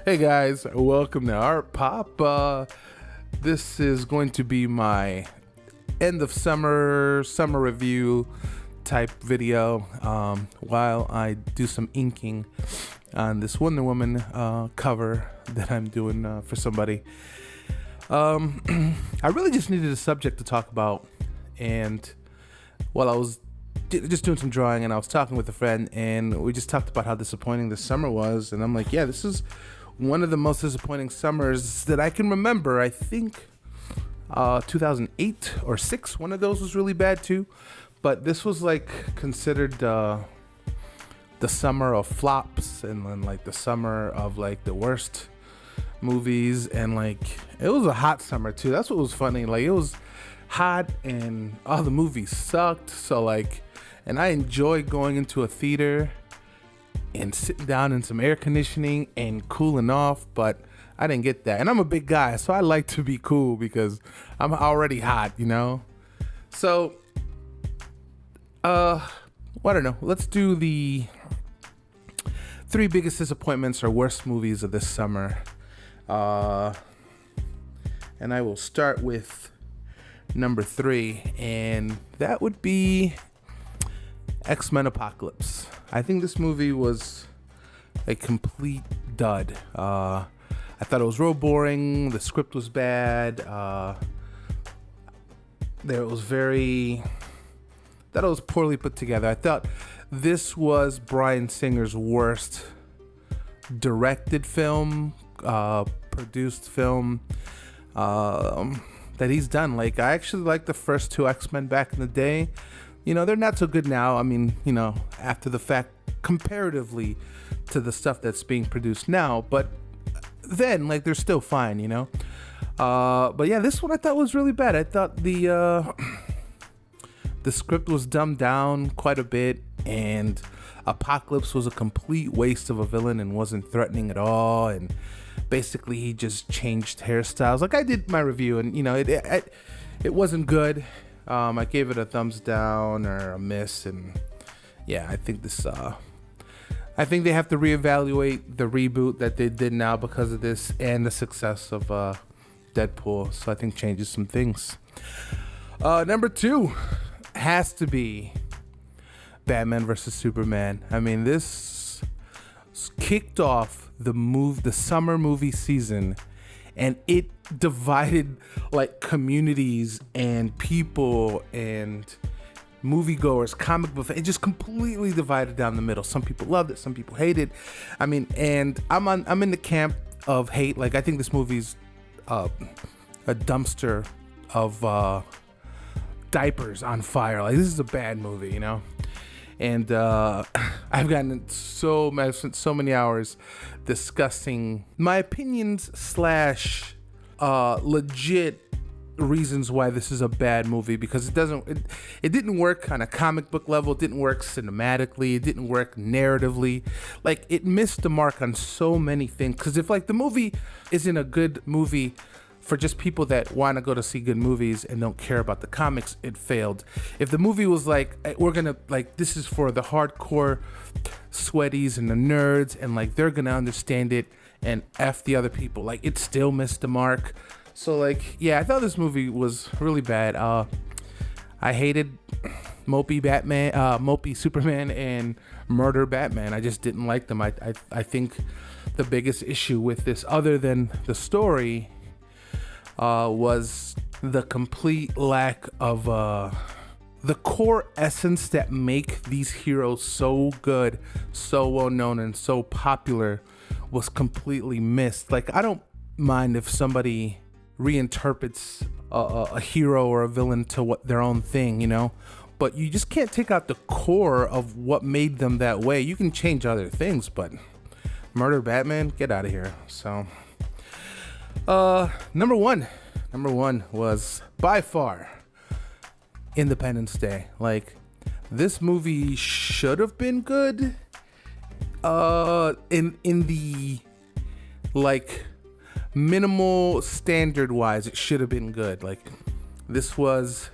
Hey guys, welcome to Art Pop. This is going to be my end of summer review type video while I do some inking on this Wonder Woman cover that I'm doing for somebody. I really just needed a subject to talk about, and while I was just doing some drawing and I was talking with a friend and we just talked about how disappointing this summer was, and I'm like, yeah, this is one of the most disappointing summers that I can remember. I think 2008 or 6, one of those was really bad too, but this was like considered the summer of flops, and then like the summer of like the worst movies, and like it was a hot summer too. That's what was funny. Like it was hot and all the movies sucked, so like, and I enjoyed going into a theater and sitting down in some air conditioning and cooling off, but I didn't get that. And I'm a big guy, so I like to be cool because I'm already hot, you know? So, I don't know. Let's do the 3 biggest disappointments or worst movies of this summer. And I will start with number 3, and that would be Xmen Apocalypse. I think this movie was a complete dud. I thought it was real boring. The script was bad. That it was poorly put together. I thought this was Bryan Singer's worst directed film, produced film that he's done. Like, I actually liked the first 2 X-Men back in the day. You know, they're not so good now. I mean, you know, after the fact, comparatively to the stuff that's being produced now, but then, like, they're still fine, you know? But yeah, this one I thought was really bad. I thought the script was dumbed down quite a bit, and Apocalypse was a complete waste of a villain and wasn't threatening at all, and basically he just changed hairstyles. Like, I did my review, and, you know, it wasn't good. I gave it a thumbs down or a miss, and yeah, I think I think they have to reevaluate the reboot that they did now because of this and the success of Deadpool. So I think changes some things. Number 2 has to be Batman vs Superman. I mean, this kicked off the summer movie season, and it divided like communities and people and moviegoers, comic book fans. It just completely divided down the middle. Some people loved it, some people hated it. I mean, and I'm in the camp of hate. Like, I think this movie's a dumpster of diapers on fire. Like, this is a bad movie, you know? And I've gotten so many hours discussing my opinions / legit reasons why this is a bad movie, because it didn't work on a comic book level, it didn't work cinematically, it didn't work narratively. Like, it missed the mark on so many things. Because if like the movie isn't a good movie for just people that want to go to see good movies and don't care about the comics, it failed. If the movie was like, we're gonna, like, this is for the hardcore sweaties and the nerds, and like they're gonna understand it and F the other people, like, it still missed the mark. So like, yeah, I thought this movie was really bad. I hated mopey Superman and murder Batman. I just didn't like them. I think the biggest issue with this, other than the story, was the complete lack of the core essence that make these heroes so good, so well known, and so popular was completely missed. Like, I don't mind if somebody reinterprets a hero or a villain to what their own thing, you know, but you just can't take out the core of what made them that way. You can change other things, but murder Batman, get out of here. So number one was by far Independence Day. Like, this movie should have been good in the like minimal standard wise. It should have been good. Like, this was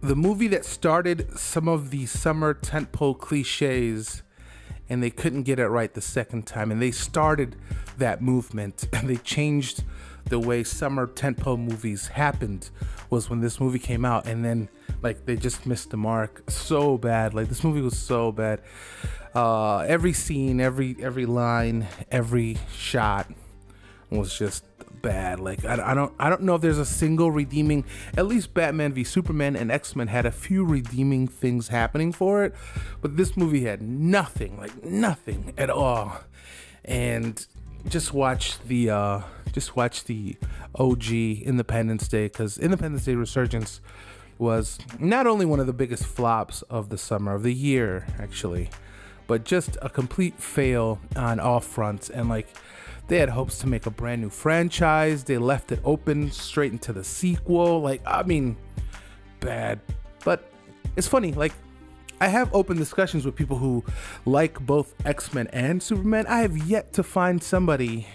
the movie that started some of the summer tentpole cliches and they couldn't get it right the second time, and they started that movement, and they changed the way summer tentpole movies happened was when this movie came out, and then like they just missed the mark so bad. Like this movie was so bad. Every scene, every line, every shot was just bad. Like I don't know if there's a single redeeming. At least Batman v Superman and X-Men had a few redeeming things happening for it, but this movie had nothing, like nothing at all. And just watch the OG Independence Day, because Independence Day Resurgence was not only one of the biggest flops of the summer, of the year actually, but just a complete fail on all fronts. And like they had hopes to make a brand new franchise. They left it open straight into the sequel. Like, I mean, bad. But it's funny, like I have open discussions with people who like both X-Men and Superman. I have yet to find somebody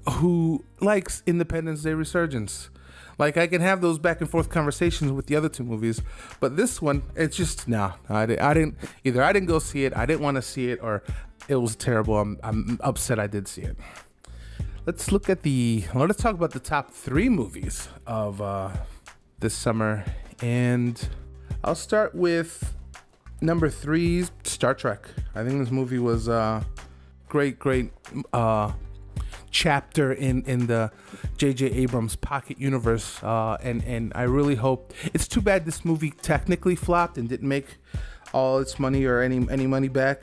who likes Independence Day Resurgence. Like I can have those back and forth conversations with the other two movies, but this one, it's just no. I didn't go see it, I didn't want to see it, or it was terrible. I'm upset I did see it. Let's talk about the top 3 movies of this summer, and I'll start with number 3, Star Trek. I think this movie was great chapter in the J.J. Abrams pocket universe, and I really hope. It's too bad this movie technically flopped and didn't make all its money or any money back,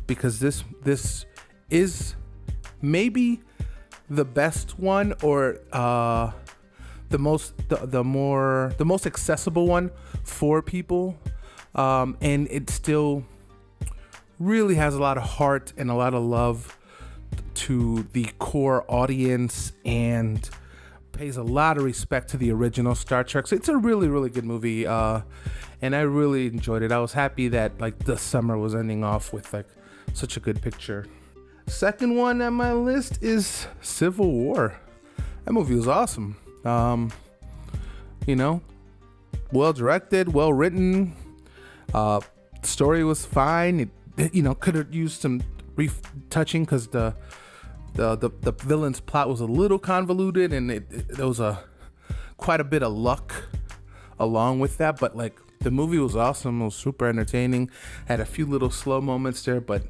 because this is maybe the best one, or the most accessible one for people, and it still really has a lot of heart and a lot of love to the core audience, and pays a lot of respect to the original Star Trek. So it's a really, really good movie, and I really enjoyed it. I was happy that like the summer was ending off with like such a good picture. Second one on my list is Civil War. That movie was awesome. Well directed, well written. Story was fine. It could have used some retouching because the villain's plot was a little convoluted, and there was quite a bit of luck along with that. But like the movie was awesome. It was super entertaining. Had a few little slow moments there, but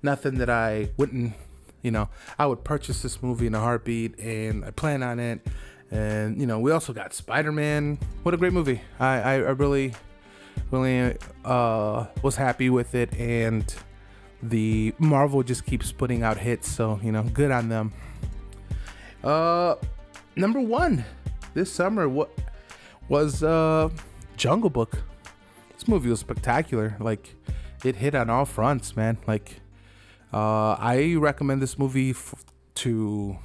nothing that I wouldn't. I would purchase this movie in a heartbeat, and I plan on it. And we also got Spider-Man. What a great movie. I really was happy with it, and the Marvel just keeps putting out hits, so good on them. Number 1 this summer was Jungle Book. This movie was spectacular. Like it hit on all fronts, man. Like I recommend this movie to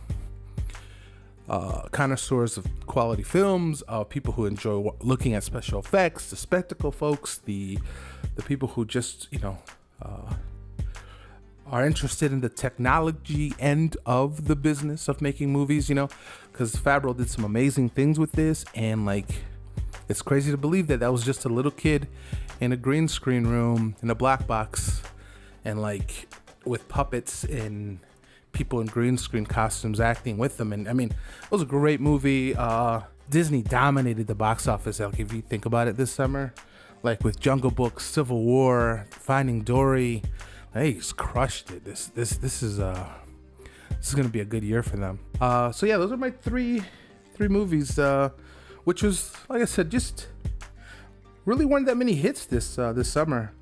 connoisseurs of quality films, people who enjoy looking at special effects, the spectacle folks, the people who just are interested in the technology end of the business of making movies, because Favreau did some amazing things with this, and like it's crazy to believe that was just a little kid in a green screen room in a black box, and like with puppets and people in green screen costumes acting with them. And I mean, it was a great movie. Disney dominated the box office, like if you think about it, this summer, like with Jungle Book, Civil War, Finding Dory. They just crushed it. This is gonna be a good year for them. So yeah, those are my three movies, which was, like I said, just really weren't that many hits this summer,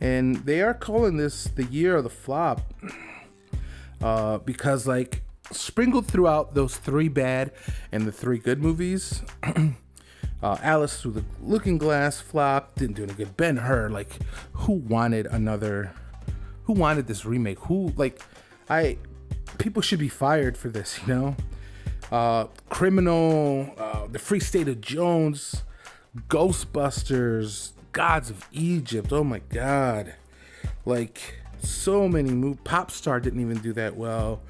and they are calling this the year of the flop, because like sprinkled throughout those 3 bad and the 3 good movies, Alice Through the Looking Glass flopped, didn't do any good. Ben-Hur, like who wanted this remake? People should be fired for this, Criminal, The Free State of Jones, Ghostbusters, Gods of Egypt. Oh my God. Like so many movies. Popstar didn't even do that well.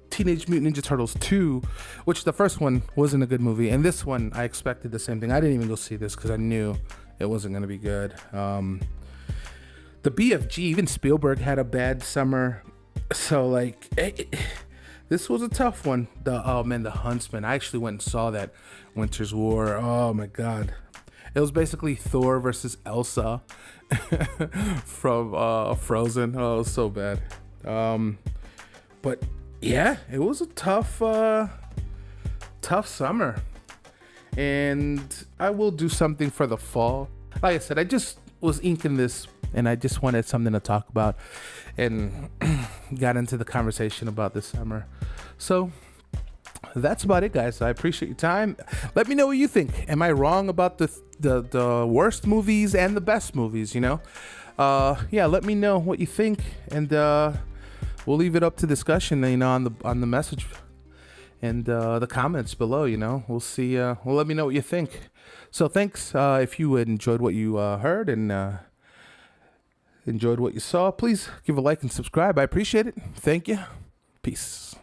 Teenage Mutant Ninja Turtles 2, which the first one wasn't a good movie, and this one I expected the same thing. I didn't even go see this because I knew it wasn't going to be good. the BFG, even Spielberg had a bad summer. So like, this was a tough one. The Huntsman. I actually went and saw that, Winter's War. Oh my God. It was basically Thor versus Elsa from Frozen. Oh, it was so bad. But yeah, it was a tough summer. And I will do something for the fall. Like I said, I just was inking this and I just wanted something to talk about and got into the conversation about this summer. So that's about it, guys. I appreciate your time. Let me know what you think. Am I wrong about the worst movies and the best movies, you know? Yeah, let me know what you think, and we'll leave it up to discussion, you know, on the message and the comments below, you know. We'll see. Well, let me know what you think. So thanks. If you enjoyed what you heard and enjoyed what you saw, please give a like and subscribe. I appreciate it. Thank you. Peace.